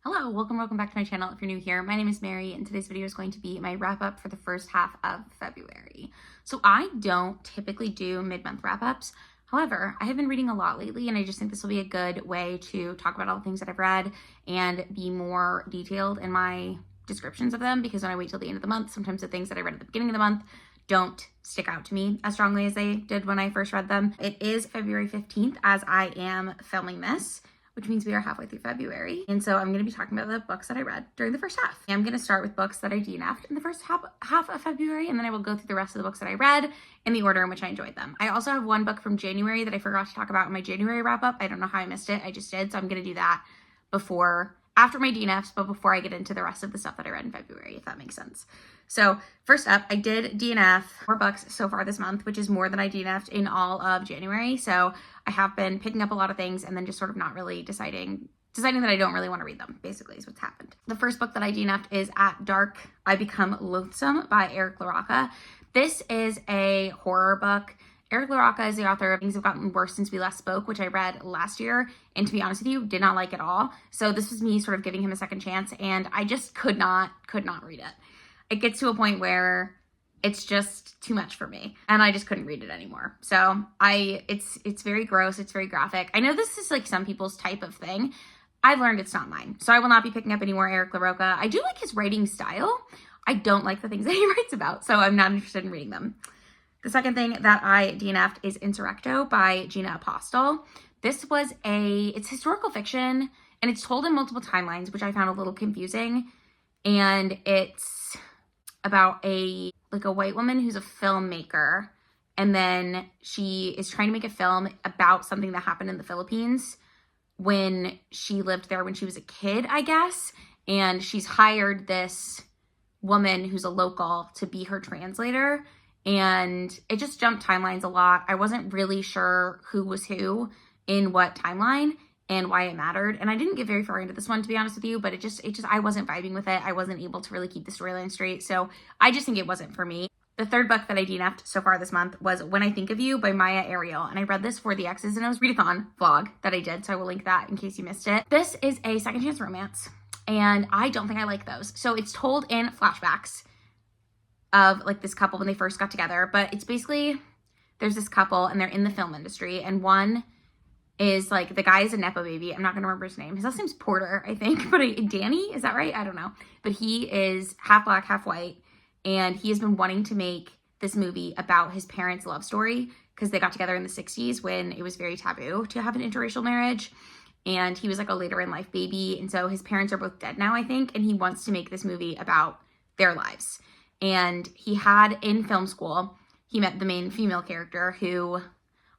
Hello, welcome back to my channel if you're new here. My name is Mary and today's video is going to be my wrap up for the first half of February. So I don't typically do mid-month wrap ups. However, I have been reading a lot lately and I just think this will be a good way to talk about all the things that I've read and be more detailed in my descriptions of them, because when I wait till the end of the month, sometimes the things that I read at the beginning of the month don't stick out to me as strongly as they did when I first read them. It is February 15th as I am filming this, which means we are halfway through February. And so I'm going to be talking about the books that I read during the first half. I'm going to start with books that I DNF'd in the first half of February, and then I will go through the rest of the books that I read in the order in which I enjoyed them. I also have one book from January that I forgot to talk about in my January wrap up. I don't know how I missed it. I just did. So I'm going to do that after my DNFs, but before I get into the rest of the stuff that I read in February, if that makes sense. So first up, I did DNF 4 books so far this month, which is more than I DNF'd in all of January. So I have been picking up a lot of things and then just sort of not really deciding that I don't really want to read them, basically is what's happened. The first book that I DNF'd is At Dark, I Become Loathsome by Eric LaRocca. This is a horror book. Eric LaRocca is the author of Things Have Gotten Worse Since We Last Spoke, which I read last year, and to be honest with you, did not like at all. So this was me sort of giving him a second chance, and I just could not read it. It gets to a point where it's just too much for me, and I just couldn't read it anymore. So it's very gross, it's very graphic. I know this is like some people's type of thing. I've learned it's not mine, so I will not be picking up any more Eric LaRocca. I do like his writing style. I don't like the things that he writes about, so I'm not interested in reading them. The second thing that I DNF'd is Insurrecto by Gina Apostal. This was it's historical fiction, and it's told in multiple timelines, which I found a little confusing. And it's about a white woman who's a filmmaker, and then she is trying to make a film about something that happened in the Philippines when she lived there when she was a kid, I guess. And she's hired this woman who's a local to be her translator. And it just jumped timelines a lot. I wasn't really sure who was who in what timeline and why it mattered. And I didn't get very far into this one, to be honest with you, but I wasn't vibing with it. I wasn't able to really keep the storyline straight. So I just think it wasn't for me. The third book that I DNF'd so far this month was When I Think of You by Maya Ariel. And I read this for the X's and O's readathon vlog that I did. So I will link that in case you missed it. This is a second chance romance, and I don't think I like those. So it's told in flashbacks of like this couple when they first got together, but it's basically, there's this couple and they're in the film industry, and one is like, the guy is a Nepo baby. I'm not gonna remember his name. His last name's Porter, I think, but Danny, is that right? I don't know. But he is half black, half white, and he has been wanting to make this movie about his parents' love story because they got together in the 60s when it was very taboo to have an interracial marriage. And he was like a later in life baby, and so his parents are both dead now, I think, and he wants to make this movie about their lives. And he had in film school, he met the main female character who,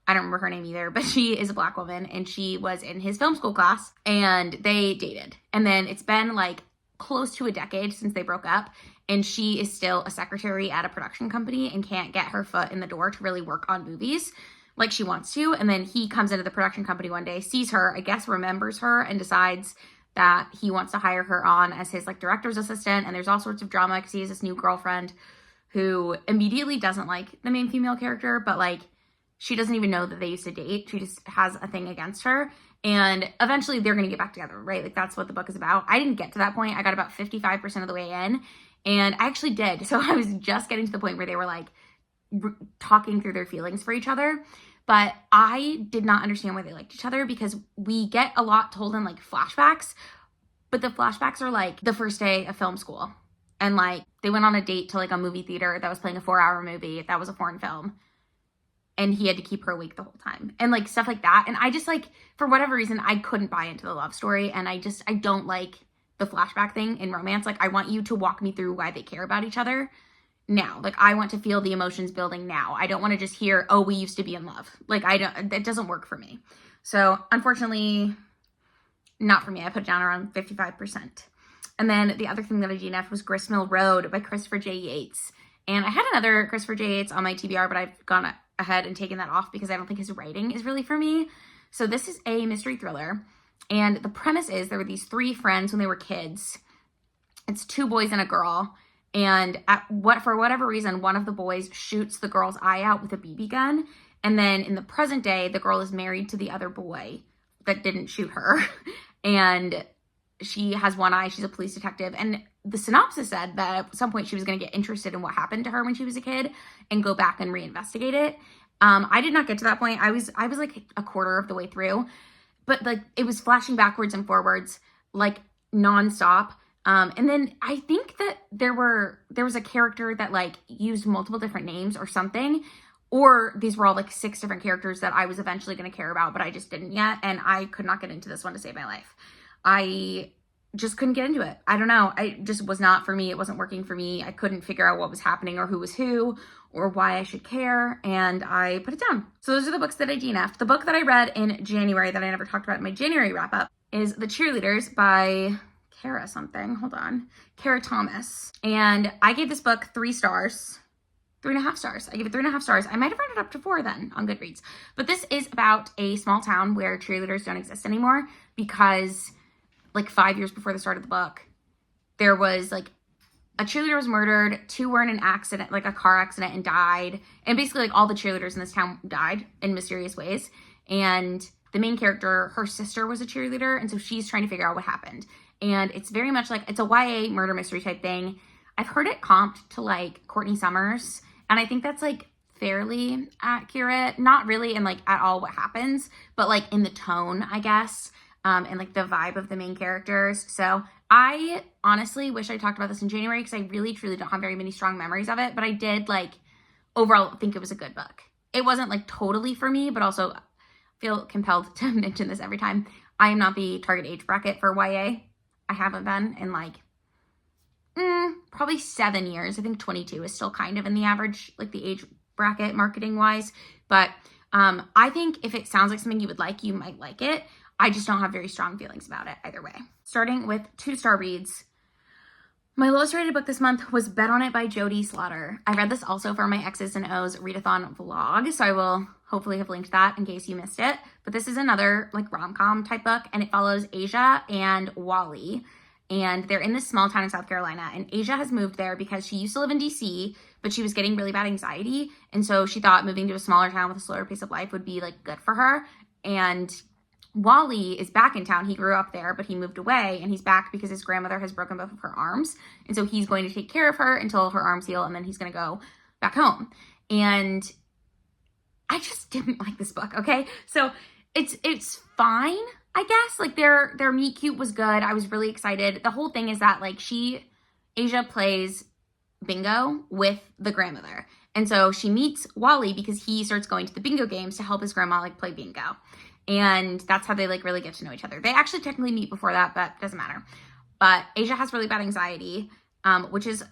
I don't remember her name either, but she is a black woman, and she was in his film school class, and they dated. And then it's been like close to a decade since they broke up, and she is still a secretary at a production company and can't get her foot in the door to really work on movies like she wants to. And then he comes into the production company one day, sees her, I guess remembers her, and decides that he wants to hire her on as his like director's assistant. And there's all sorts of drama because he has this new girlfriend who immediately doesn't like the main female character, but like she doesn't even know that they used to date. She just has a thing against her. And eventually they're going to get back together, right? Like that's what the book is about. I didn't get to that point. I got about 55% of the way in, and I actually did. So I was just getting to the point where they were like talking through their feelings for each other. But I did not understand why they liked each other, because we get a lot told in like flashbacks, but the flashbacks are like the first day of film school. And like they went on a date to like a movie theater that was playing a 4-hour movie that was a foreign film, and he had to keep her awake the whole time and like stuff like that. And I just like, for whatever reason, I couldn't buy into the love story. And I don't like the flashback thing in romance. Like I want you to walk me through why they care about each other now. Like I want to feel the emotions building now. I don't want to just hear, oh, we used to be in love. Like that doesn't work for me. So unfortunately, not for me. I put it down around 55%. And then the other thing that I DNF'd was Gristmill Road by Christopher J. Yates. And I had another Christopher J. Yates on my TBR, but I've gone ahead and taken that off because I don't think his writing is really for me. So this is a mystery thriller. And the premise is there were these 3 friends when they were kids. It's 2 boys and a girl. And for whatever reason, one of the boys shoots the girl's eye out with a BB gun. And then in the present day, the girl is married to the other boy that didn't shoot her. And she has one eye. She's a police detective. And the synopsis said that at some point she was going to get interested in what happened to her when she was a kid and go back and reinvestigate it. I did not get to that point. I was like a quarter of the way through, but like it was flashing backwards and forwards like nonstop. And then I think that there was a character that like used multiple different names or something, or these were all like 6 different characters that I was eventually going to care about, but I just didn't yet. And I could not get into this one to save my life. I just couldn't get into it. I don't know. It just was not for me. It wasn't working for me. I couldn't figure out what was happening or who was who or why I should care. And I put it down. So those are the books that I DNF'd. The book that I read in January that I never talked about in my January wrap up is The Cheerleaders by Kara something. Hold on. Kara Thomas. And I gave this book 3 stars. 3.5 stars. I gave it 3.5 stars. I might have rated it up to 4 then on Goodreads. But this is about a small town where cheerleaders don't exist anymore because like 5 years before the start of the book, there was like a cheerleader was murdered. 2 were in an accident, like a car accident, and died. And basically like all the cheerleaders in this town died in mysterious ways. And the main character, her sister was a cheerleader. And so she's trying to figure out what happened. And it's very much like, it's a YA murder mystery type thing. I've heard it comped to like Courtney Summers. And I think that's like fairly accurate. Not really in like at all what happens, but like in the tone, I guess. And like the vibe of the main characters. So I honestly wish I talked about this in January because I really truly don't have very many strong memories of it. But I did like overall think it was a good book. It wasn't like totally for me, but also feel compelled to mention this every time. I am not the target age bracket for YA. I haven't been in like probably 7 years. I think 22 is still kind of in the average, like the age bracket marketing wise. But I think if it sounds like something you would like, you might like it. I just don't have very strong feelings about it either way. Starting with 2-star reads. My lowest rated book this month was Bet on It by Jody Slaughter. I read this also for my X's and O's readathon vlog, so I will hopefully have linked that in case you missed it. But this is another like rom-com type book, and it follows Asia and Wally. And they're in this small town in South Carolina, and Asia has moved there because she used to live in DC, but she was getting really bad anxiety. And so she thought moving to a smaller town with a slower pace of life would be like good for her. And Wally is back in town. He grew up there, but he moved away, and he's back because his grandmother has broken both of her arms. And so he's going to take care of her until her arms heal, and then he's going to go back home. And I just didn't like this book, okay? So it's fine, I guess. Like their meet cute was good. I was really excited. The whole thing is that like Asia plays bingo with the grandmother. And so she meets Wally because he starts going to the bingo games to help his grandma like play bingo. And that's how they like really get to know each other. They actually technically meet before that, but doesn't matter. But Asia has really bad anxiety, which is,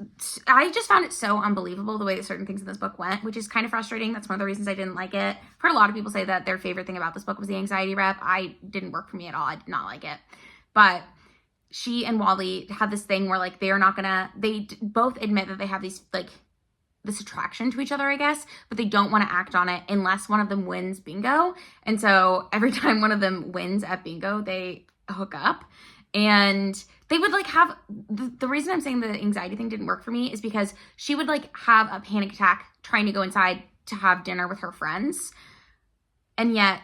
I just found it so unbelievable the way that certain things in this book went, which is kind of frustrating. That's one of the reasons I didn't like it. I've heard a lot of people say that their favorite thing about this book was the anxiety rep. I didn't work for me at all. I did not like it. But she and Wally had this thing where like they both admit that they have these like this attraction to each other, I guess, but they don't want to act on it unless one of them wins bingo. And so every time one of them wins at bingo, they hook up. And they would like have, the reason I'm saying the anxiety thing didn't work for me is because she would like have a panic attack trying to go inside to have dinner with her friends. And yet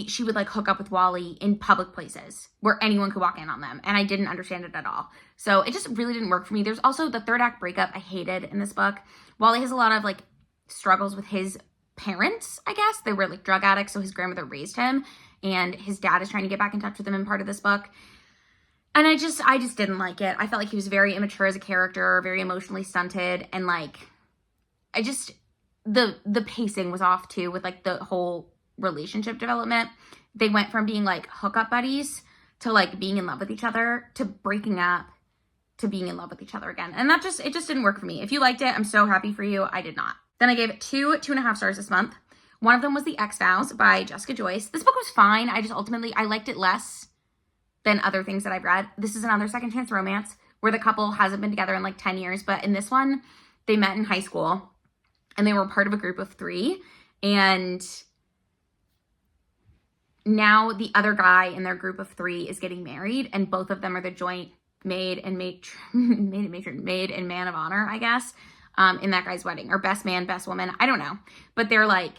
she would like hook up with Wally in public places where anyone could walk in on them. And I didn't understand it at all. So it just really didn't work for me. There's also the 3rd act breakup I hated in this book. Wally has a lot of like struggles with his parents, I guess. They were like drug addicts, so his grandmother raised him, and his dad is trying to get back in touch with him in part of this book. And I just didn't like it. I felt like he was very immature as a character, very emotionally stunted, and like the pacing was off too with like the whole relationship development. They went from being like hookup buddies to like being in love with each other to breaking up to being in love with each other again. And it just didn't work for me. If you liked it, I'm so happy for you. I did not. Then I gave it 2.5 stars this month. One of them was The X-Files by Jessica Joyce. This book was fine. I liked it less than other things that I've read. This is another second chance romance where the couple hasn't been together in like 10 years. But in this one, they met in high school and they were part of a group of 3. And now the other guy in their group of 3 is getting married, and both of them are the joint maid and man of honor, I guess, in that guy's wedding, or best man, best woman. I don't know. But they're like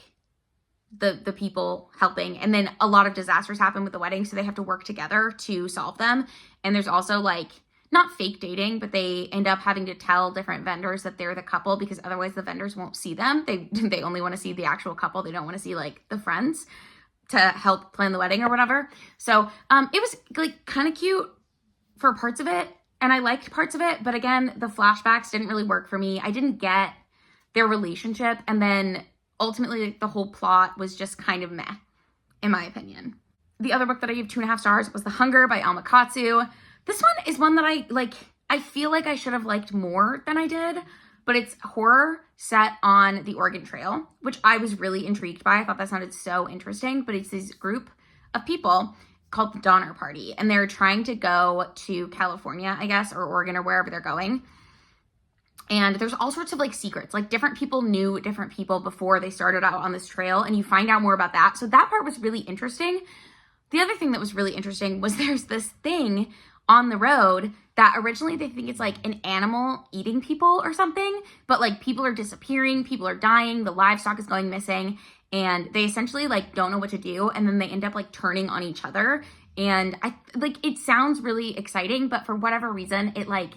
the people helping. And then a lot of disasters happen with the wedding, so they have to work together to solve them. And there's also like, not fake dating, but they end up having to tell different vendors that they're the couple because otherwise the vendors won't see them. They only want to see the actual couple. They don't want to see like the friends to help plan the wedding or whatever. So it was like kind of cute for parts of it, and I liked parts of it, but again, the flashbacks didn't really work for me. I didn't get their relationship, and then ultimately like, the whole plot was just kind of meh, in my opinion. The other book that I gave 2.5 stars was The Hunger by Alma Katsu. This one is one that I feel like I should have liked more than I did, but it's horror set on the Oregon Trail, which I was really intrigued by. I thought that sounded so interesting, but it's this group of people called the Donner Party, and they're trying to go to California, I guess, or Oregon or wherever they're going. And there's all sorts of like secrets, like different people knew different people before they started out on this trail, and you find out more about that. So that part was really interesting. The other thing that was really interesting was there's this thing on the road that originally they think it's like an animal eating people or something, but like people are disappearing, people are dying, the livestock is going missing, and they essentially like don't know what to do, and then they end up like turning on each other. And I like, it sounds really exciting, but for whatever reason it like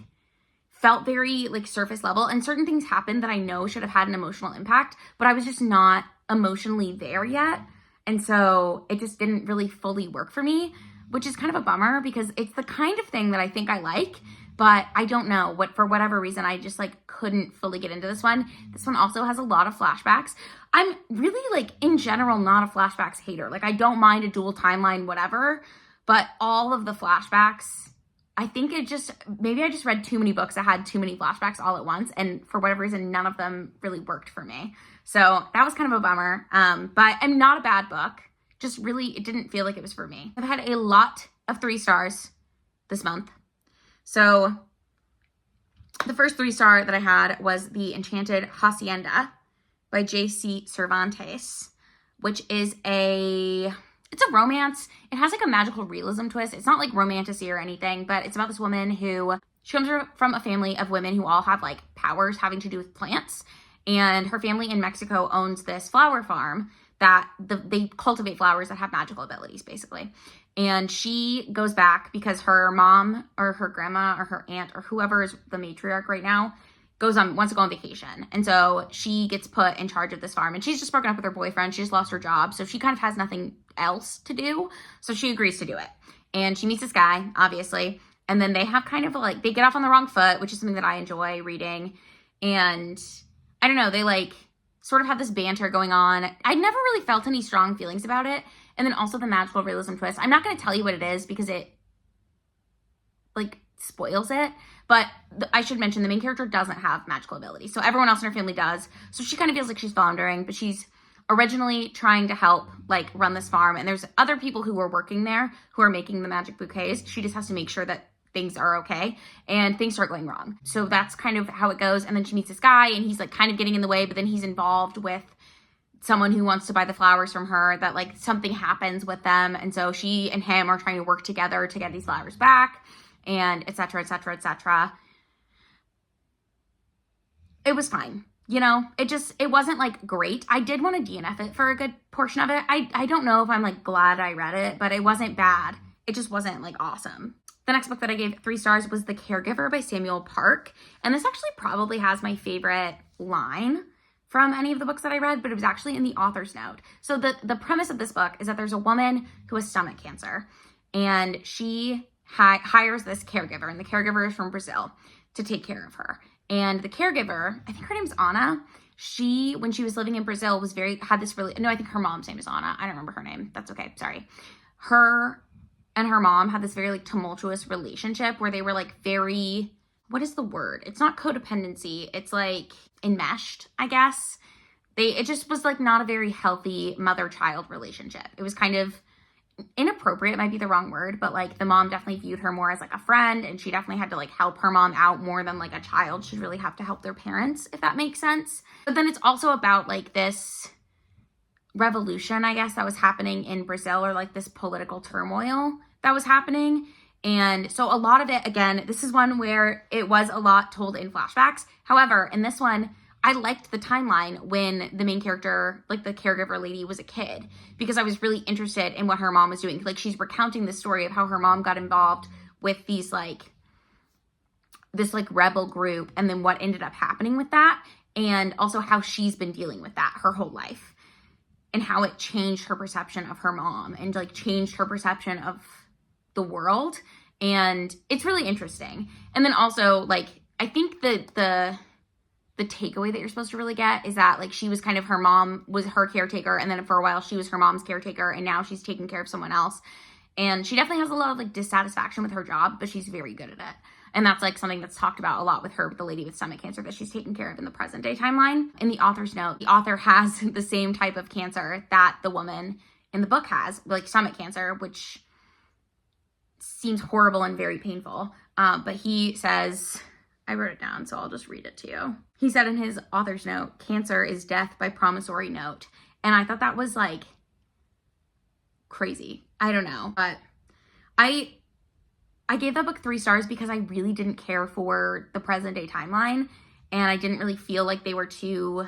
felt very like surface level, and certain things happened that I know should have had an emotional impact, but I was just not emotionally there yet, and so it just didn't really fully work for me, which is kind of a bummer because it's the kind of thing that I think I like, but I don't know what, for whatever reason, I just like couldn't fully get into this one. This one also has a lot of flashbacks. I'm really like in general not a flashbacks hater. Like I don't mind a dual timeline, whatever, but all of the flashbacks, I think it just, maybe I just read too many books that had too many flashbacks all at once, and for whatever reason, none of them really worked for me. So that was kind of a bummer, but I'm not a bad book. Just really, it didn't feel like it was for me. I've had a lot of 3 stars this month. So the first 3-star that I had was The Enchanted Hacienda by J.C. Cervantes, which is it's a romance. It has like a magical realism twist. It's not like romantasy or anything, but it's about this woman who, she comes from a family of women who all have like powers having to do with plants. And her family in Mexico owns this flower farm that they cultivate flowers that have magical abilities, basically. And she goes back because her mom or her grandma or her aunt or whoever is the matriarch right now wants to go on vacation. And so she gets put in charge of this farm, and she's just broken up with her boyfriend. She just lost her job. So she kind of has nothing else to do. So she agrees to do it. And she meets this guy, obviously. And then they have kind of like, they get off on the wrong foot, which is something that I enjoy reading. And I don't know, they like sort of have this banter going on. I never really felt any strong feelings about it. And then also the magical realism twist. I'm not going to tell you what it is because it like spoils it. But I should mention the main character doesn't have magical abilities. So everyone else in her family does. So she kind of feels like she's floundering, but she's originally trying to help like run this farm. And there's other people who are working there who are making the magic bouquets. She just has to make sure that things are okay, and things start going wrong. So that's kind of how it goes. And then she meets this guy, and he's like kind of getting in the way, but then he's involved with someone who wants to buy the flowers from her, that like something happens with them. And so she and him are trying to work together to get these flowers back, and et cetera, et cetera, et cetera. It was fine. You know, it wasn't like great. I did want to DNF it for a good portion of it. I don't know if I'm like glad I read it, but it wasn't bad. It just wasn't like awesome. The next book that I gave 3 stars was The Caregiver by Samuel Park. And this actually probably has my favorite line from any of the books that I read, but it was actually in the author's note. So the premise of this book is that there's a woman who has stomach cancer, and she hires this caregiver, and the caregiver is from Brazil, to take care of her. And the caregiver, I think her name's Anna, when she was living in Brazil, I think her mom's name is Anna. I don't remember her name. That's okay. Sorry. Her and her mom had this very like tumultuous relationship where they were like very, what is the word? It's not codependency. It's like enmeshed, I guess. It just was like not a very healthy mother-child relationship. It was kind of inappropriate, might be the wrong word, but like the mom definitely viewed her more as like a friend, and she definitely had to like help her mom out more than like a child should really have to help their parents, if that makes sense. But then it's also about like this revolution, I guess, that was happening in Brazil, or like this political turmoil that was happening. And so a lot of it, again, this is one where it was a lot told in flashbacks. However, in this one, I liked the timeline when the main character, like the caregiver lady, was a kid, because I was really interested in what her mom was doing. Like, she's recounting the story of how her mom got involved with these like this like rebel group, and then what ended up happening with that, and also how she's been dealing with that her whole life, and how it changed her perception of her mom and like changed her perception of the world. And it's really interesting. And then also, like, I think that the takeaway that you're supposed to really get is that, like, she was kind of, her mom was her caretaker, and then for a while she was her mom's caretaker, and now she's taking care of someone else. And she definitely has a lot of like dissatisfaction with her job, but she's very good at it. And that's like something that's talked about a lot with her, with the lady with stomach cancer that she's taking care of in the present day timeline. In the author's note, the author has the same type of cancer that the woman in the book has, like stomach cancer, which seems horrible and very painful. But he says, I wrote it down, so I'll just read it to you. He said in his author's note, "Cancer is death by promissory note." And I thought that was like crazy. I don't know, but I gave that book 3 stars because I really didn't care for the present day timeline, and I didn't really feel like they were too,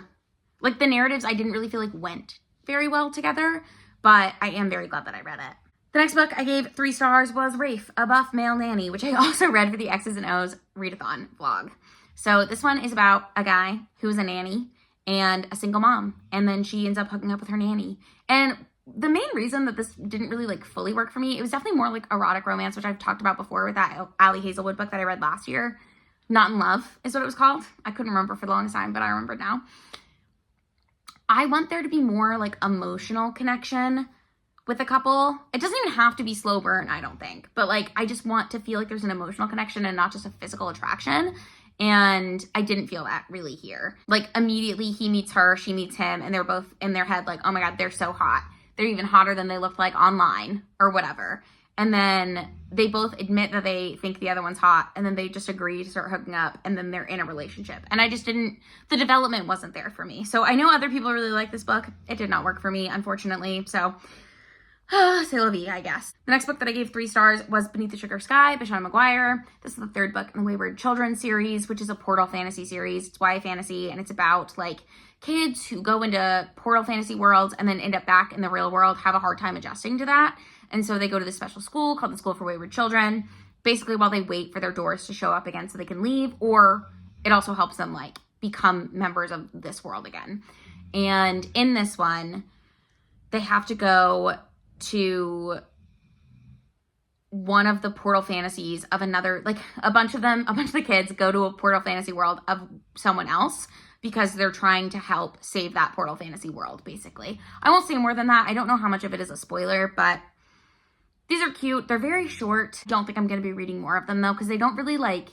like, the narratives I didn't really feel like went very well together, but I am very glad that I read it. The next book I gave 3 stars was Rafe, A Buff Male Nanny, which I also read for the X's and O's readathon vlog. So this one is about a guy who is a nanny and a single mom, and then she ends up hooking up with her nanny. And the main reason that this didn't really like fully work for me, it was definitely more like erotic romance, which I've talked about before with that Ali Hazelwood book that I read last year. Not in Love is what it was called. I couldn't remember for the longest time, but I remember now. I want there to be more like emotional connection with a couple. It doesn't even have to be slow burn, I don't think, but like I just want to feel like there's an emotional connection and not just a physical attraction. And I didn't feel that really here. Like immediately he meets her, she meets him, and they're both in their head like, oh my God, they're so hot. They're even hotter than they looked like online or whatever. And then they both admit that they think the other one's hot, and then they just agree to start hooking up, and then they're in a relationship. And I just didn't, the development wasn't there for me. So I know other people really like this book. It did not work for me, unfortunately. So c'est la vie, I guess. The next book that I gave 3 stars was Beneath the Sugar Sky by Sean McGuire. This is the 3rd book in the Wayward Children series, which is a portal fantasy series. It's YA fantasy, and it's about like kids who go into portal fantasy worlds and then end up back in the real world, have a hard time adjusting to that. And so they go to this special school called the School for Wayward Children, basically while they wait for their doors to show up again so they can leave, or it also helps them like become members of this world again. And in this one, they have to go to one of the portal fantasies of another, like a bunch of the kids go to a portal fantasy world of someone else because they're trying to help save that portal fantasy world, basically. I won't say more than that. I don't know how much of it is a spoiler, but these are cute. They're very short. Don't think I'm going to be reading more of them though, because they don't really like,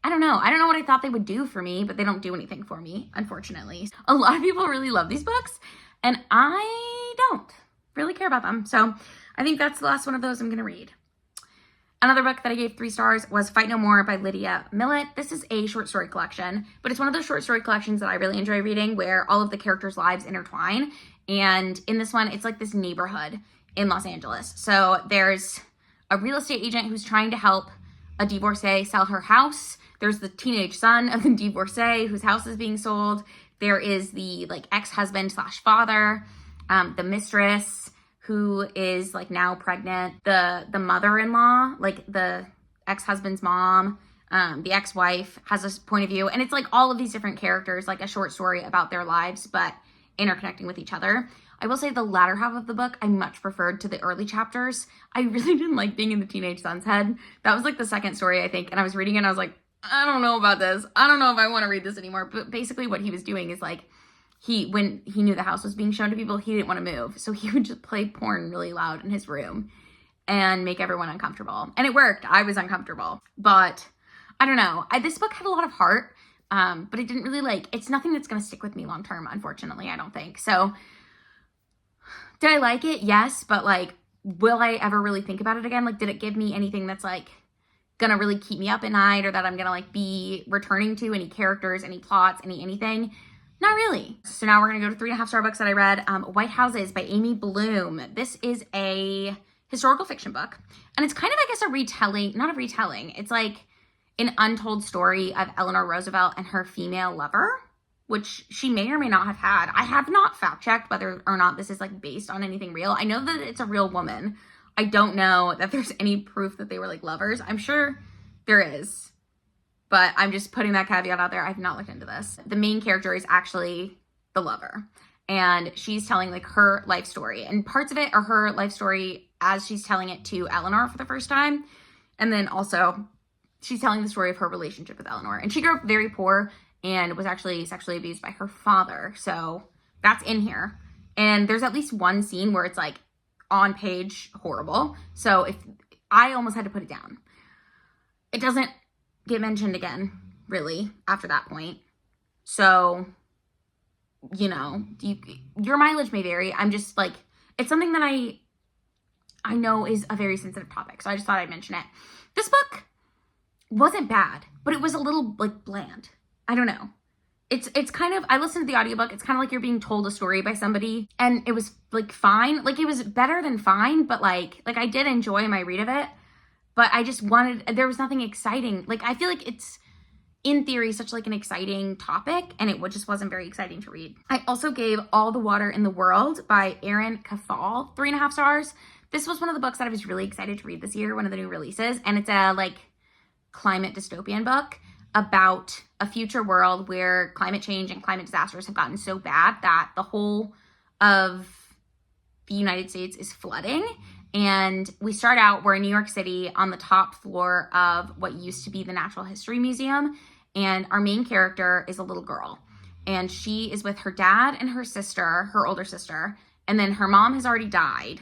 I don't know what I thought they would do for me, but they don't do anything for me, unfortunately. A lot of people really love these books, and I don't really care about them. So I think that's the last one of those I'm going to read. Another book that I gave 3 stars was Fight No More by Lydia Millett. This is a short story collection, but it's one of those short story collections that I really enjoy reading where all of the characters' lives intertwine. And in this one, it's like this neighborhood in Los Angeles. So there's a real estate agent who's trying to help a divorcee sell her house. There's the teenage son of the divorcee whose house is being sold. There is the like ex-husband / father, the mistress who is like now pregnant, the mother-in-law, like the ex-husband's mom, the ex-wife has a point of view. And it's like all of these different characters, like a short story about their lives, but interconnecting with each other. I will say the latter half of the book, I much preferred to the early chapters. I really didn't like being in the teenage son's head. That was like the second story, I think. And I was reading it and I was like, I don't know about this. I don't know if I want to read this anymore. But basically what he was doing is like, when he knew the house was being shown to people, he didn't want to move. So he would just play porn really loud in his room and make everyone uncomfortable. And it worked. I was uncomfortable. But I don't know. This book had a lot of heart, but it didn't really like, it's nothing that's going to stick with me long term, unfortunately, I don't think. So did I like it? Yes. But like, will I ever really think about it again? Like, did it give me anything that's like going to really keep me up at night, or that I'm going to like be returning to, any characters, any plots, anything? Not really. So now we're going to go to 3.5-star books that I read. White Houses by Amy Bloom. This is a historical fiction book. And it's kind of, I guess, a retelling, not a retelling. It's like an untold story of Eleanor Roosevelt and her female lover. which she may or may not have had. I have not fact checked whether or not this is like based on anything real. I know that it's a real woman. I don't know that there's any proof that they were like lovers. I'm sure there is, but I'm just putting that caveat out there. I've not looked into this. The main character is actually the lover, and she's telling like her life story, and parts of it are her life story as she's telling it to Eleanor for the first time. And then also she's telling the story of her relationship with Eleanor, and she grew up very poor and was actually sexually abused by her father. So that's in here. And there's at least one scene where it's like on page horrible. So if I almost had to put it down. It doesn't get mentioned again, really, after that point. So, you know, your mileage may vary. I'm just like, it's something that I know is a very sensitive topic. So I just thought I'd mention it. This book wasn't bad, but it was a little like bland. I don't know. It's kind of, I listened to the audiobook. It's kind of like you're being told a story by somebody, and it was like fine. Like it was better than fine, but like I did enjoy my read of it, but I just wanted, there was nothing exciting. Like I feel like it's in theory such like an exciting topic, and it just wasn't very exciting to read. I also gave All the Water in the World by Erin Kafal 3.5 stars. This was one of the books that I was really excited to read this year, one of the new releases, and it's a like climate dystopian book about a future world where climate change and climate disasters have gotten so bad that the whole of the United States is flooding. And we start out, we're in New York City on the top floor of what used to be the Natural History Museum. And our main character is a little girl. And she is with her dad and her sister, her older sister. And then her mom has already died.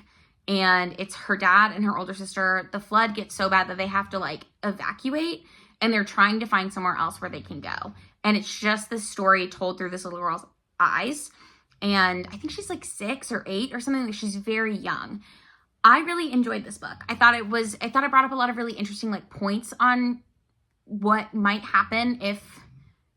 And it's her dad and her older sister. The flood gets so bad that they have to like evacuate. And they're trying to find somewhere else where they can go. And it's just this story told through this little girl's eyes. And I think she's like 6 or 8 or something. Like she's very young. I really enjoyed this book. I thought it brought up a lot of really interesting like points on what might happen if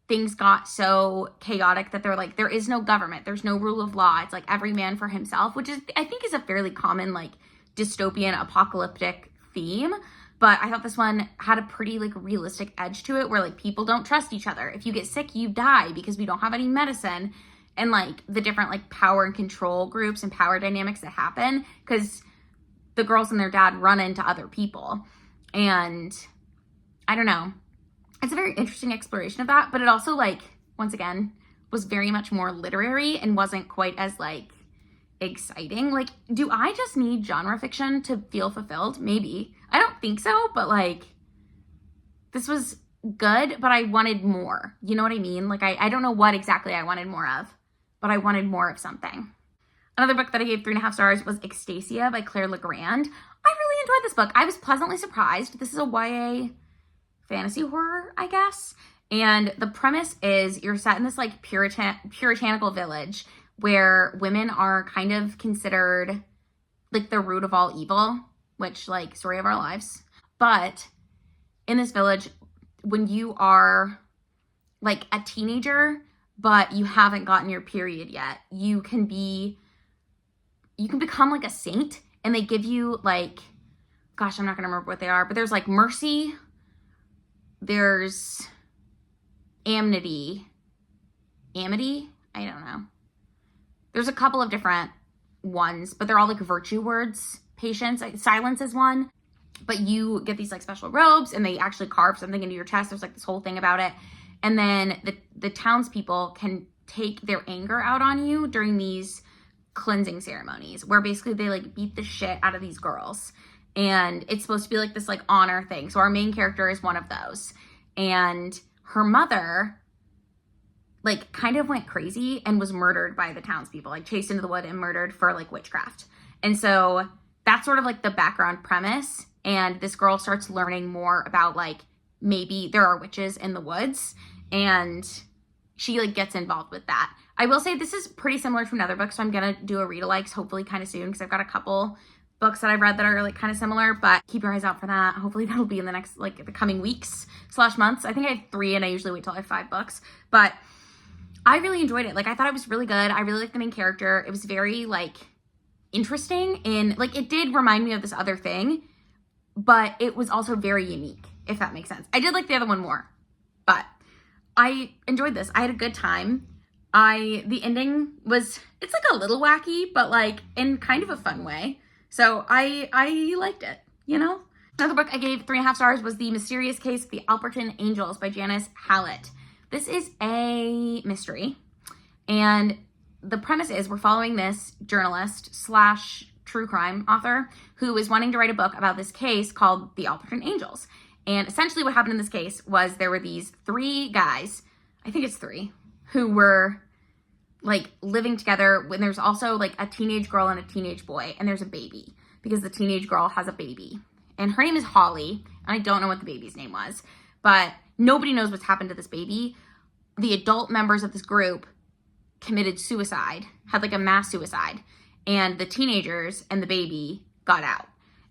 things got so chaotic that they're like, there is no government, there's no rule of law. It's like every man for himself, which is, I think, is a fairly common like dystopian apocalyptic theme. But I thought this one had a pretty like realistic edge to it where like people don't trust each other. If you get sick, you die because we don't have any medicine, and like the different like power and control groups and power dynamics that happen because the girls and their dad run into other people. And I don't know. It's a very interesting exploration of that, but it also like, once again, was very much more literary and wasn't quite as like exciting. Like, do I just need genre fiction to feel fulfilled? Maybe. I don't think so, but like this was good, but I wanted more. You know what I mean? Like I don't know what exactly I wanted more of, but I wanted more of something. Another book that I gave 3.5 stars was Extasia by Claire Legrand. I really enjoyed this book. I was pleasantly surprised. This is a YA fantasy horror, I guess. And the premise is you're set in this like puritanical village where women are kind of considered like the root of all evil, which like story of our lives. But in this village, when you are like a teenager, but you haven't gotten your period yet, you can become like a saint, and they give you like, gosh, I'm not gonna remember what they are, but there's like mercy, there's amity, I don't know. There's a couple of different ones, but they're all like virtue words. Patience, silence is one, but you get these like special robes, and they actually carve something into your chest. There's like this whole thing about it. And then the townspeople can take their anger out on you during these cleansing ceremonies where basically they like beat the shit out of these girls, and it's supposed to be like this like honor thing. So our main character is one of those, and her mother like kind of went crazy and was murdered by the townspeople, like chased into the wood and murdered for like witchcraft. And so that's sort of like the background premise, and this girl starts learning more about like maybe there are witches in the woods, and she like gets involved with that. I will say this is pretty similar to another book, so I'm gonna do a read-alikes hopefully kind of soon because I've got a couple books that I've read that are like kind of similar, but keep your eyes out for that. Hopefully that'll be in the next like the coming weeks / months. I think I have 3, and I usually wait till I have 5 books, but I really enjoyed it. Like I thought it was really good. I really liked the main character. It was very like interesting, and like it did remind me of this other thing, but it was also very unique, if that makes sense. I did like the other one more, but I enjoyed this. I had a good time. The ending was, it's like a little wacky, but like in kind of a fun way. So I liked it, you know? Another book I gave 3.5 stars was The Mysterious Case of the Alperton Angels by Janice Hallett. This is a mystery, and the premise is we're following this journalist slash true crime author who is wanting to write a book about this case called the Alperton Angels. And essentially what happened in this case was there were these 3 guys, I think it's 3, who were like living together when there's also like a teenage girl and a teenage boy, and there's a baby because the teenage girl has a baby. And her name is Holly, and I don't know what the baby's name was, but nobody knows what's happened to this baby. The adult members of this group committed suicide, had like a mass suicide, and the teenagers and the baby got out.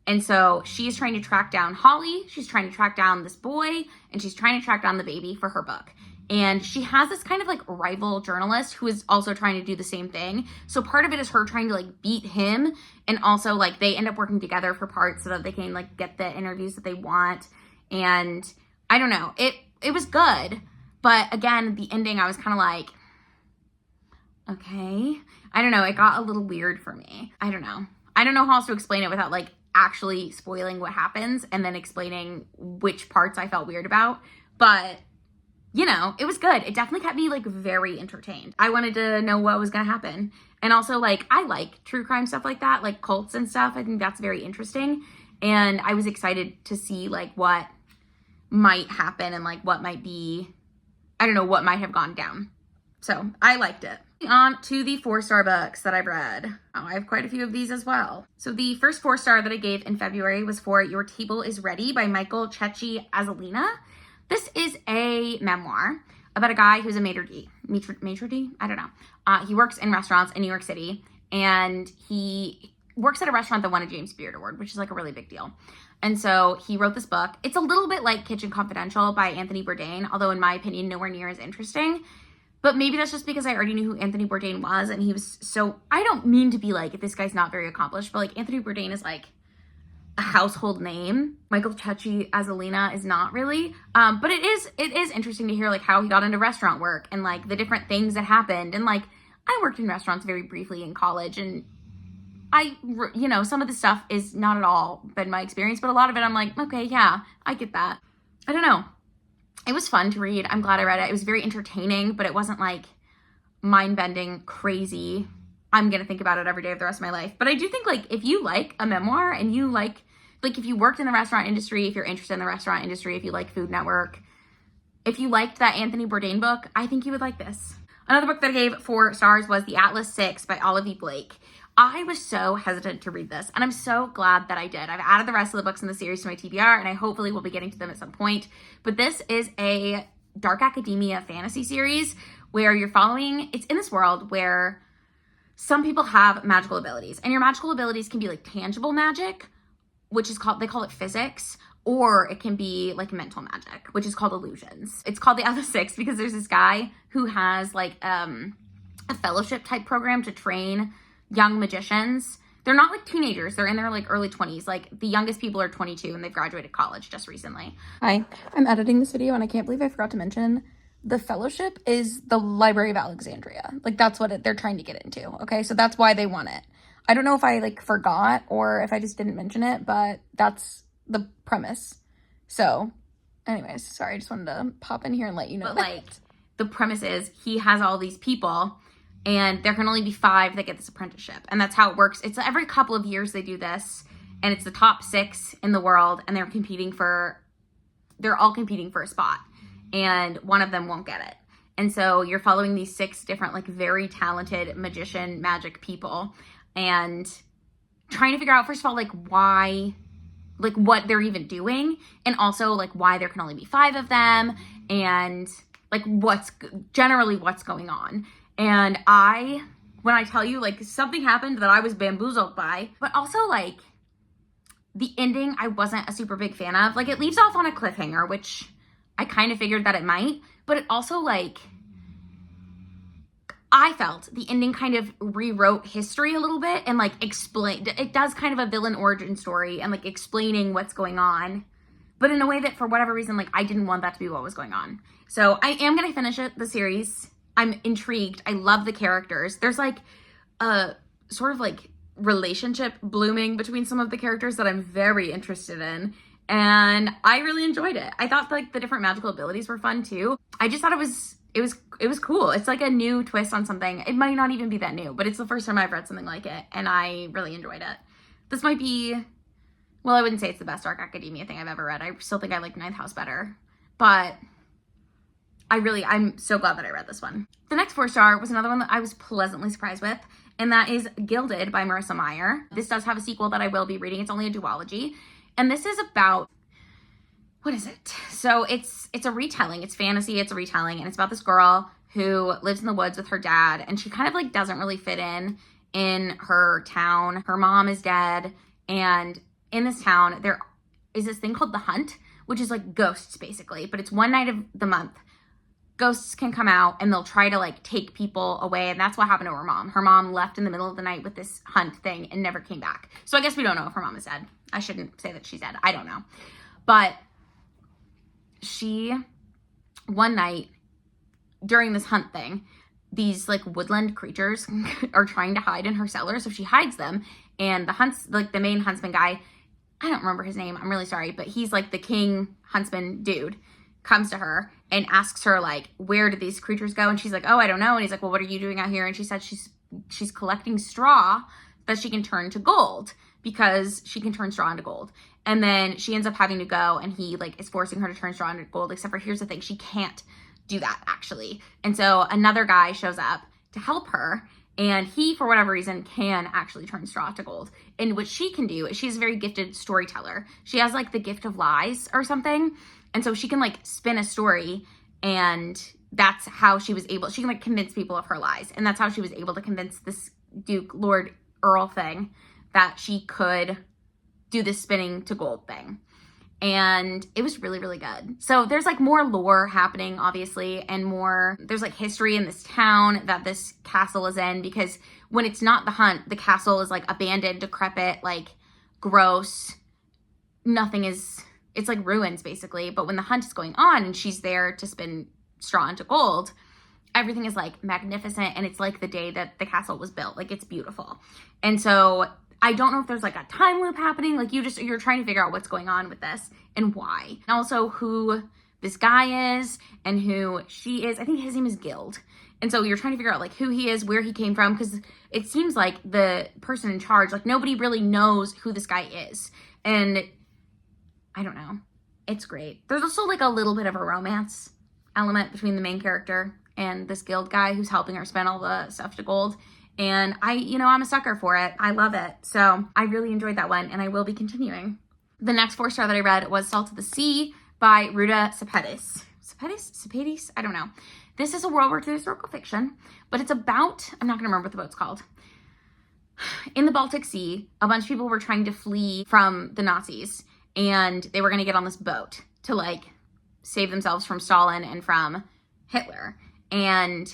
And so she's trying to track down Holly, she's trying to track down this boy, and she's trying to track down the baby for her book. And she has this kind of like rival journalist who is also trying to do the same thing. So part of it is her trying to like beat him, and also like they end up working together for parts so that they can like get the interviews that they want. And I don't know, it was good, but again, the ending I was kind of like, okay, I don't know, it got a little weird for me. I don't know how else to explain it without like actually spoiling what happens and then explaining which parts I felt weird about. But you know, it was good. It definitely kept me like very entertained. I wanted to know what was gonna happen. And also like, I like true crime stuff like that, like cults and stuff. I think that's very interesting. And I was excited to see like what might happen and like what might be, I don't know, what might have gone down. So I liked it. On to the 4-star books that I've read. Oh, I have quite a few of these as well. So the first 4-star that I gave in February was for Your Table is Ready by Michael Cecchi-Azzolina. This is a memoir about a guy who's a maitre d'? I don't know. He works in restaurants in New York City, and he works at a restaurant that won a James Beard Award, which is like a really big deal. And so he wrote this book. It's a little bit like Kitchen Confidential by Anthony Bourdain, although in my opinion, nowhere near as interesting. But maybe that's just because I already knew who Anthony Bourdain was, and he was so, I don't mean to be like, this guy's not very accomplished, but like Anthony Bourdain is like a household name. Michael Cecchi-Azzolina is not really. But it is interesting to hear like how he got into restaurant work and like the different things that happened. And like, I worked in restaurants very briefly in college, and you know, some of the stuff is not at all been my experience, but a lot of it I'm like, okay, yeah, I get that. I don't know. It was fun to read. I'm glad I read it. It was very entertaining, but it wasn't like mind-bending, crazy. I'm going to think about it every day of the rest of my life. But I do think like if you like a memoir and you like if you worked in the restaurant industry, if you're interested in the restaurant industry, if you like Food Network, if you liked that Anthony Bourdain book, I think you would like this. Another book that I gave 4 stars was The Atlas Six by Olive E. Blake. I was so hesitant to read this, and I'm so glad that I did. I've added the rest of the books in the series to my TBR, and I hopefully will be getting to them at some point. But this is a dark academia fantasy series where you're following, it's in this world where some people have magical abilities, and your magical abilities can be like tangible magic, which is called, they call it physics, or it can be like mental magic, which is called illusions. It's called the Atlas Six because there's this guy who has like a fellowship type program to train young magicians. They're not like teenagers. They're in their like early 20s. Like the youngest people are 22 and they've graduated college just recently. Hi, I'm editing this video and I can't believe I forgot to mention the fellowship is the Library of Alexandria. Like that's what they're trying to get into. Okay, so that's why they want it. I don't know if I like forgot or if I just didn't mention it, but that's the premise. So anyways, sorry, I just wanted to pop in here and let you know. But like the premise is he has all these people and there can only be 5 that get this apprenticeship. And that's how it works. It's every couple of years they do this, and it's the top 6 in the world, and they're all competing for a spot, and one of them won't get it. And so you're following these 6 different, like very talented magician magic people and trying to figure out, first of all, like why, like what they're even doing, and also like why there can only be 5 of them, and like what's going on. And when I tell you, like, something happened that I was bamboozled by, but also, like, the ending I wasn't a super big fan of. Like, it leaves off on a cliffhanger, which I kind of figured that it might, but it also, like, I felt the ending kind of rewrote history a little bit and, like, it does kind of a villain origin story and, like, explaining what's going on, but in a way that, for whatever reason, like, I didn't want that to be what was going on. So I am going to finish the series I'm intrigued. I love the characters. There's like a sort of like relationship blooming between some of the characters that I'm very interested in. And I really enjoyed it. I thought like the different magical abilities were fun too. I just thought it was cool. It's like a new twist on something. It might not even be that new, but it's the first time I've read something like it, and I really enjoyed it. This might be, well, I wouldn't say it's the best Dark Academia thing I've ever read. I still think I like Ninth House better, but I'm so glad that I read this one. The next 4-star was another one that I was pleasantly surprised with, and that is Gilded by Marissa Meyer. This does have a sequel that I will be reading. It's only a duology, and this is about, what is it? So it's a retelling. It's fantasy. It's a retelling, and it's about this girl who lives in the woods with her dad, and she kind of like doesn't really fit in her town. Her mom is dead, and in this town there is this thing called the Hunt, which is like ghosts basically, but it's one night of the month. Ghosts can come out and they'll try to like take people away, and that's what happened to her mom. Her mom left in the middle of the night with this hunt thing and never came back. So I guess we don't know if her mom is dead. I shouldn't say that she's dead. I don't know. But one night during this hunt thing, these like woodland creatures are trying to hide in her cellar, so she hides them, and the main huntsman guy, I don't remember his name, I'm really sorry, but he's like the king huntsman dude, comes to her and asks her like, where did these creatures go? And she's like, oh, I don't know. And he's like, well, what are you doing out here? And she said she's collecting straw that she can turn to gold, because she can turn straw into gold. And then she ends up having to go, and he like is forcing her to turn straw into gold, except for here's the thing, she can't do that actually. And so another guy shows up to help her, and he, for whatever reason, can actually turn straw to gold. And what she can do is, she's a very gifted storyteller. She has like the gift of lies or something. And so she can like spin a story, and that's how she can like convince people of her lies. And that's how she was able to convince this Duke, Lord Earl thing, that she could do this spinning to gold thing. And it was really, really good. So there's like more lore happening, obviously, and there's like history in this town that this castle is in, because when it's not the Hunt, the castle is like abandoned, decrepit, like gross. It's like ruins basically. But when the Hunt is going on and she's there to spin straw into gold, everything is like magnificent, and it's like the day that the castle was built. Like, it's beautiful. And so I don't know if there's like a time loop happening. Like, you're trying to figure out what's going on with this and why. And also who this guy is and who she is. I think his name is Gild. And so you're trying to figure out like who he is, where he came from, because it seems like the person in charge, like nobody really knows who this guy is. And I don't know. It's great. There's also like a little bit of a romance element between the main character and this Gild guy who's helping her spin all the stuff to gold. And I'm a sucker for it. I love it. So I really enjoyed that one, and I will be continuing. The next 4-star that I read was Salt of the Sea by Ruta Sepetys. Sepetys? I don't know. This is a World War II historical fiction, but it's about, I'm not going to remember what the boat's called. In the Baltic Sea, a bunch of people were trying to flee from the Nazis, and they were going to get on this boat to like save themselves from Stalin and from Hitler. And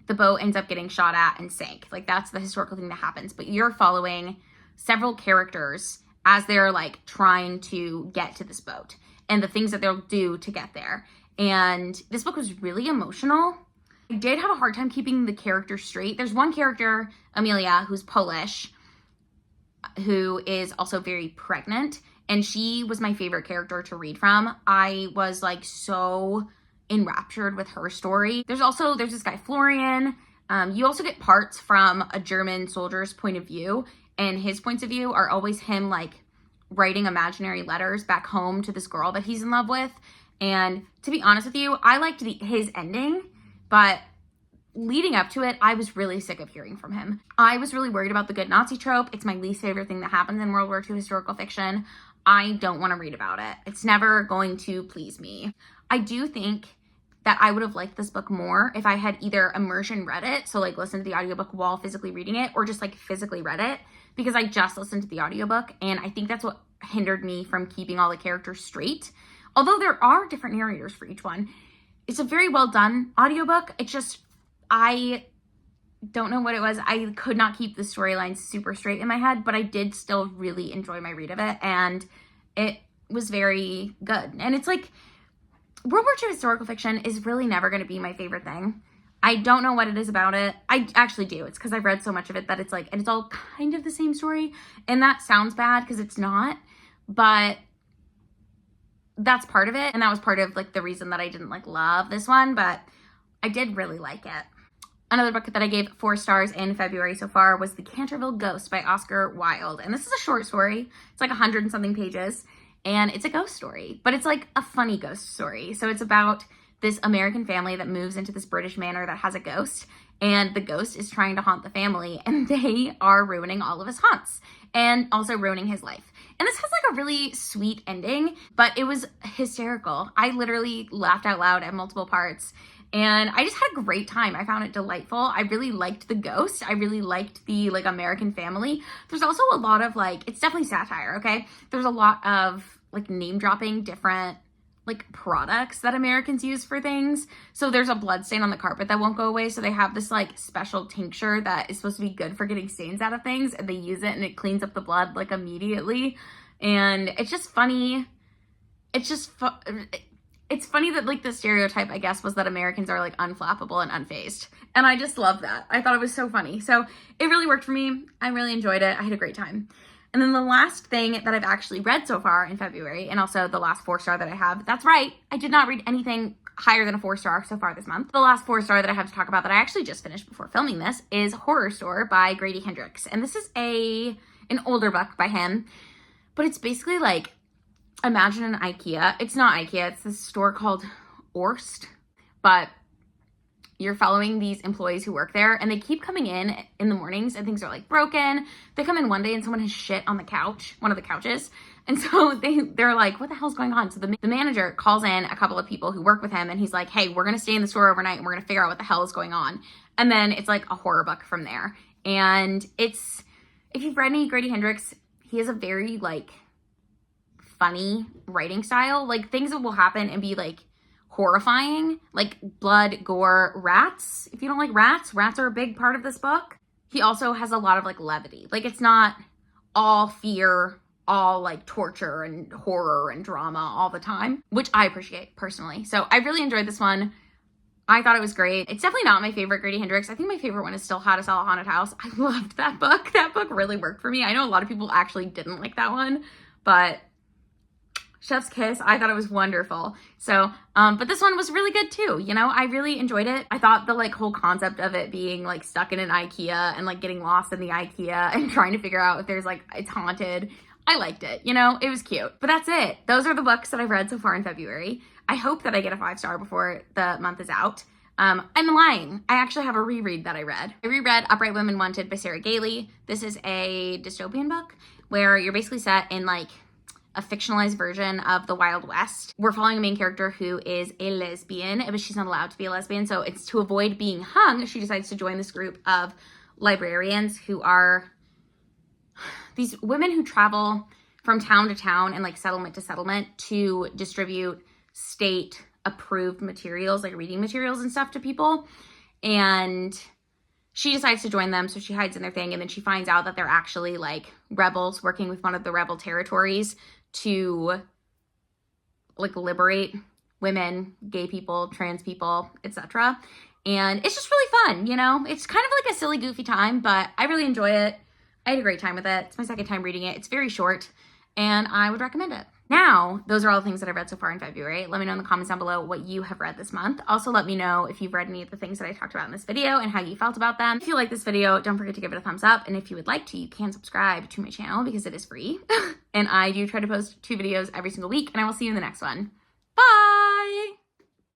the boat ends up getting shot at and sank. Like, that's the historical thing that happens. But you're following several characters as they're like trying to get to this boat and the things that they'll do to get there. And this book was really emotional. I did have a hard time keeping the characters straight. There's one character, Amelia, who's Polish, who is also very pregnant. And she was my favorite character to read from. I was like so enraptured with her story. There's this guy Florian. You also get parts from a German soldier's point of view, and his points of view are always him like writing imaginary letters back home to this girl that he's in love with. And to be honest with you, I liked his ending, but leading up to it, I was really sick of hearing from him. I was really worried about the good Nazi trope. It's my least favorite thing that happens in World War II historical fiction. I don't want to read about it. It's never going to please me. I do think that I would have liked this book more if I had either immersion read it, so like listened to the audiobook while physically reading it, or just like physically read it, because I just listened to the audiobook, and I think that's what hindered me from keeping all the characters straight. Although there are different narrators for each one. It's a very well done audiobook. It's just, I don't know what it was. I could not keep the storyline super straight in my head, but I did still really enjoy my read of it, and it was very good. And it's like, World War II historical fiction is really never going to be my favorite thing. I don't know what it is about it. I actually do. It's because I've read so much of it that it's like, and it's all kind of the same story. And that sounds bad because it's not, but that's part of it. And that was part of like the reason that I didn't like love this one, but I did really like it. Another book that I gave 4 stars in February so far was The Canterville Ghost by Oscar Wilde. And this is a short story. It's like 100 and something pages. And it's a ghost story, but it's like a funny ghost story. So it's about this American family that moves into this British manor that has a ghost, and the ghost is trying to haunt the family, and they are ruining all of his haunts and also ruining his life. And this has like a really sweet ending, but it was hysterical. I literally laughed out loud at multiple parts, and I just had a great time. I found it delightful. I really liked the ghost. I really liked the like American family. There's also a lot of like, it's definitely satire, okay? There's a lot of like name dropping different like products that Americans use for things. So there's a blood stain on the carpet that won't go away. So they have this like special tincture that is supposed to be good for getting stains out of things, and they use it and it cleans up the blood like immediately. And it's just funny. It's just it's funny that like the stereotype, I guess, was that Americans are like unflappable and unfazed. And I just love that. I thought it was so funny. So it really worked for me. I really enjoyed it. I had a great time. And then the last thing that I've actually read so far in February, and also the last 4-star that I have, that's right, I did not read anything higher than a 4-star so far this month. The last 4-star that I have to talk about that I actually just finished before filming this is Horrorstör by Grady Hendrix. And this is an older book by him, but it's basically like, imagine an IKEA. It's not IKEA, it's this store called Orst, but you're following these employees who work there, and they keep coming in the mornings and things are like broken. They come in one day and someone has shit on the couch, one of the couches. And so they're like, what the hell's going on? So the manager calls in a couple of people who work with him, and he's like, hey, we're going to stay in the store overnight and we're going to figure out what the hell is going on. And then it's like a horror book from there. And it's, if you've read any Grady Hendrix, he has a very like funny writing style. Like things that will happen and be like horrifying, like blood, gore, rats. If you don't like rats are a big part of this book. He also has a lot of like levity. Like it's not all fear, all like torture and horror and drama all the time, which I appreciate personally. So I really enjoyed this one. I thought it was great. It's definitely not my favorite Grady Hendrix. I think my favorite one is still How to Sell a Haunted House. I loved that book. That book really worked for me. I know a lot of people actually didn't like that one, but Chef's Kiss, I thought it was wonderful. So, but this one was really good too. You know, I really enjoyed it. I thought the like whole concept of it being like stuck in an IKEA and like getting lost in the IKEA and trying to figure out if there's like, it's haunted. I liked it. You know, it was cute. But that's it. Those are the books that I've read so far in February. I hope that I get a 5-star before the month is out. I'm lying. I actually have a reread that I read. I reread Upright Women Wanted by Sarah Gailey. This is a dystopian book where you're basically set in like a fictionalized version of the Wild West. We're following a main character who is a lesbian, but she's not allowed to be a lesbian. So it's to avoid being hung, she decides to join this group of librarians who are these women who travel from town to town and like settlement to settlement to distribute state approved materials, like reading materials and stuff to people. And she decides to join them, so she hides in their thing, and then she finds out that they're actually like rebels working with one of the rebel territories to like liberate women, gay people, trans people, etc. And it's just really fun, you know? It's kind of like a silly, goofy time, but I really enjoy it. I had a great time with it. It's my second time reading it. It's very short, and I would recommend it. Now, those are all the things that I've read so far in February. Let me know in the comments down below what you have read this month. Also, let me know if you've read any of the things that I talked about in this video and how you felt about them. If you like this video, don't forget to give it a thumbs up. And if you would like to, you can subscribe to my channel because it is free. And I do try to post 2 videos every single week, and I will see you in the next one. Bye!